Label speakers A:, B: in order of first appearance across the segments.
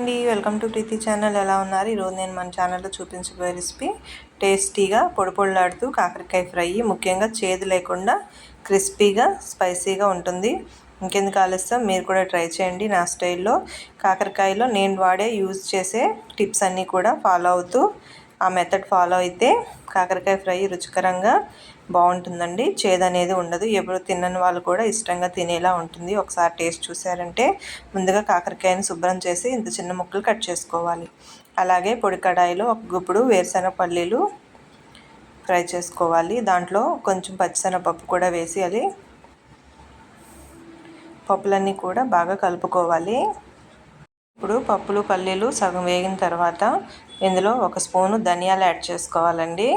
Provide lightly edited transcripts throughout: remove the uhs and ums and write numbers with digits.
A: అండి, welcome to Preethi channel. ఎలా ఉన్నారు? ఈరోజు నేను మన ఛానల్లో చూపించబోయే రెసిపీ టేస్టీగా పొడిపొడిలాడుతూ కాకరకాయ ఫ్రై. ముఖ్యంగా చేదు లేకుండా క్రిస్పీగా స్పైసీగా ఉంటుంది. ఇంకెందుకు ఆలస్యం, మీరు కూడా ట్రై చేయండి నా స్టైల్లో. కాకరకాయలో నేను యూజ్ చేసే టిప్స్ అన్నీ కూడా ఫాలో అవుతూ ఆ మెథడ్ ఫాలో అయితే కాకరకాయ ఫ్రై రుచికరంగా బాగుంటుందండి. చేదు అనేది ఉండదు. ఎప్పుడు తినని వాళ్ళు కూడా ఇష్టంగా తినేలా ఉంటుంది. ఒకసారి టేస్ట్ చూసారంటే ముందుగా కాకరకాయని శుభ్రం చేసి ఇంత చిన్న ముక్కలు కట్ చేసుకోవాలి. అలాగే పొడి కడాయిలో ఒక గుప్పుడు వేరుశనగ పల్లీలు ఫ్రై చేసుకోవాలి. దాంట్లో కొంచెం పచ్చిశనగపప్పు కూడా వేసి అది పప్పులన్నీ కూడా బాగా కలుపుకోవాలి. ఇప్పుడు పప్పులు పల్లీలు సగం వేగిన తర్వాత ఇందులో ఒక స్పూను ధనియాలు యాడ్ చేసుకోవాలండి.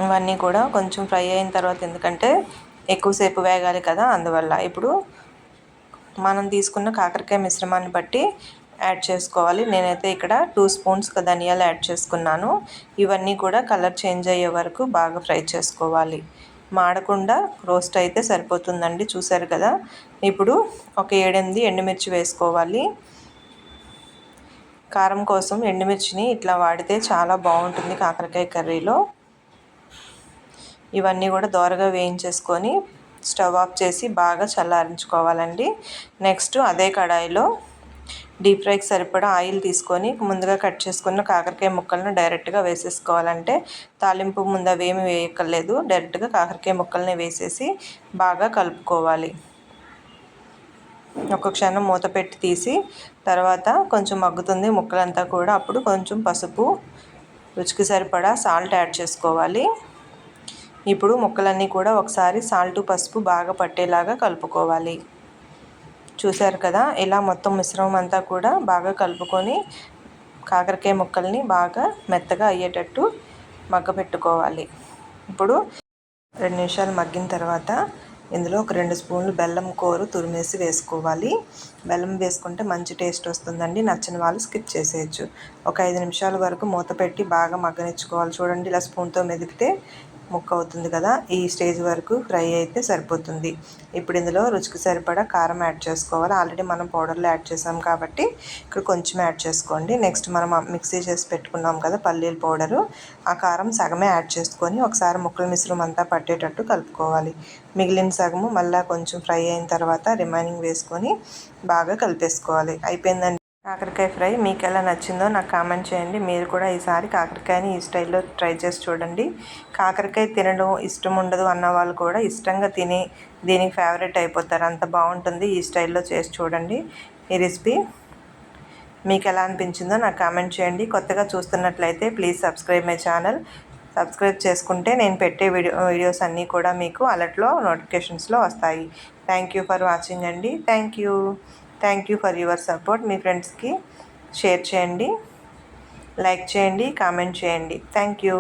A: ఇవన్నీ కూడా కొంచెం ఫ్రై అయిన తర్వాత, ఎందుకంటే ఎక్కువసేపు వేగాలి కదా, అందువల్ల ఇప్పుడు మనం తీసుకున్న కాకరకాయ మిశ్రమాన్ని బట్టి యాడ్ చేసుకోవాలి. నేనైతే ఇక్కడ 2 స్పూన్స్ ధనియాలు యాడ్ చేసుకున్నాను. ఇవన్నీ కూడా కలర్ చేంజ్ అయ్యే వరకు బాగా ఫ్రై చేసుకోవాలి. మాడకుండా రోస్ట్ అయితే సరిపోతుందండి. చూసారు కదా. ఇప్పుడు ఒక 7-8 ఎండుమిర్చి వేసుకోవాలి. కారం కోసం ఎండుమిర్చిని ఇట్లా వాడితే చాలా బాగుంటుంది కాకరకాయ కర్రీలో. ఇవన్నీ కూడా దోరగా వేయించేసుకొని స్టవ్ ఆఫ్ చేసి బాగా చల్లారించుకోవాలండి. నెక్స్ట్ అదే కడాయిలో డీప్ ఫ్రైకి సరిపడా ఆయిల్ తీసుకొని ముందుగా కట్ చేసుకున్న కాకరకాయ ముక్కలను డైరెక్ట్గా వేసేసుకోవాలంటే తాలింపు ముందు అవేమి వేయక్కర్లేదు. డైరెక్ట్గా కాకరకాయ ముక్కల్ని వేసేసి బాగా కలుపుకోవాలి. ఒక క్షణం మూత పెట్టి తీసి తర్వాత కొంచెం మగ్గుతుంది ముక్కలంతా కూడా. అప్పుడు కొంచెం పసుపు, రుచికి సరిపడా సాల్ట్ యాడ్ చేసుకోవాలి. ఇప్పుడు ముక్కలన్నీ కూడా ఒకసారి సాల్ట్ పసుపు బాగా పట్టేలాగా కలుపుకోవాలి. చూశారు కదా, ఇలా మొత్తం మిశ్రమం అంతా కూడా బాగా కలుపుకొని కాకరకాయ ముక్కల్ని బాగా మెత్తగా అయ్యేటట్టు మగ్గపెట్టుకోవాలి. ఇప్పుడు 2 నిమిషాలు మగ్గిన తర్వాత ఇందులో ఒక 2 స్పూన్లు బెల్లం కోరు తురిమేసి వేసుకోవాలి. బెల్లం వేసుకుంటే మంచి టేస్ట్ వస్తుందండి. నచ్చని వాళ్ళు స్కిప్ చేసేయచ్చు. ఒక 5 నిమిషాల వరకు మూత పెట్టి బాగా మగ్గనిచ్చుకోవాలి. చూడండి, ఇలా స్పూన్తో మెదిపితే ముక్క అవుతుంది కదా. ఈ స్టేజ్ వరకు ఫ్రై అయితే సరిపోతుంది. ఇప్పుడు ఇందులో రుచికి సరిపడా కారం యాడ్ చేసుకోవాలి. ఆల్రెడీ మనం పౌడర్లో యాడ్ చేసాం కాబట్టి ఇక్కడ కొంచెం యాడ్ చేసుకోండి. నెక్స్ట్ మనం మిక్సీ చేసి పెట్టుకున్నాం కదా పల్లీల పౌడరు, ఆ కారం సగమే యాడ్ చేసుకొని ఒకసారి ముక్కల మిశ్రమం అంతా పట్టేటట్టు కలుపుకోవాలి. మిగిలిన సగము మళ్ళీ కొంచెం ఫ్రై అయిన తర్వాత రిమైనింగ్ వేసుకొని బాగా కలిపేసుకోవాలి. అయిపోయిందండి కాకరకాయ ఫ్రై. మీకు ఎలా నచ్చిందో నాకు కామెంట్ చేయండి. మీరు కూడా ఈసారి కాకరకాయని ఈ స్టైల్లో ట్రై చేసి చూడండి. కాకరకాయ తినడం ఇష్టం ఉండదు అన్న వాళ్ళు కూడా ఇష్టంగా తిని దీనికి ఫేవరెట్ అయిపోతారు. అంత బాగుంటుంది. ఈ స్టైల్లో చేసి చూడండి. ఈ రెసిపీ మీకు ఎలా అనిపించిందో నాకు కామెంట్ చేయండి. కొత్తగా చూస్తున్నట్లయితే please subscribe my channel. Subscribe చేసుకుంటే నేను పెట్టే వీడియోస్ అన్నీ కూడా మీకు అలర్ట్లో నోటిఫికేషన్స్లో వస్తాయి. థ్యాంక్ యూ ఫర్ వాచింగ్ అండి. Thank you for your support. మీ ఫ్రెండ్స్కి షేర్ చేయండి, లైక్ చేయండి, కామెంట్ చేయండి. Thank you.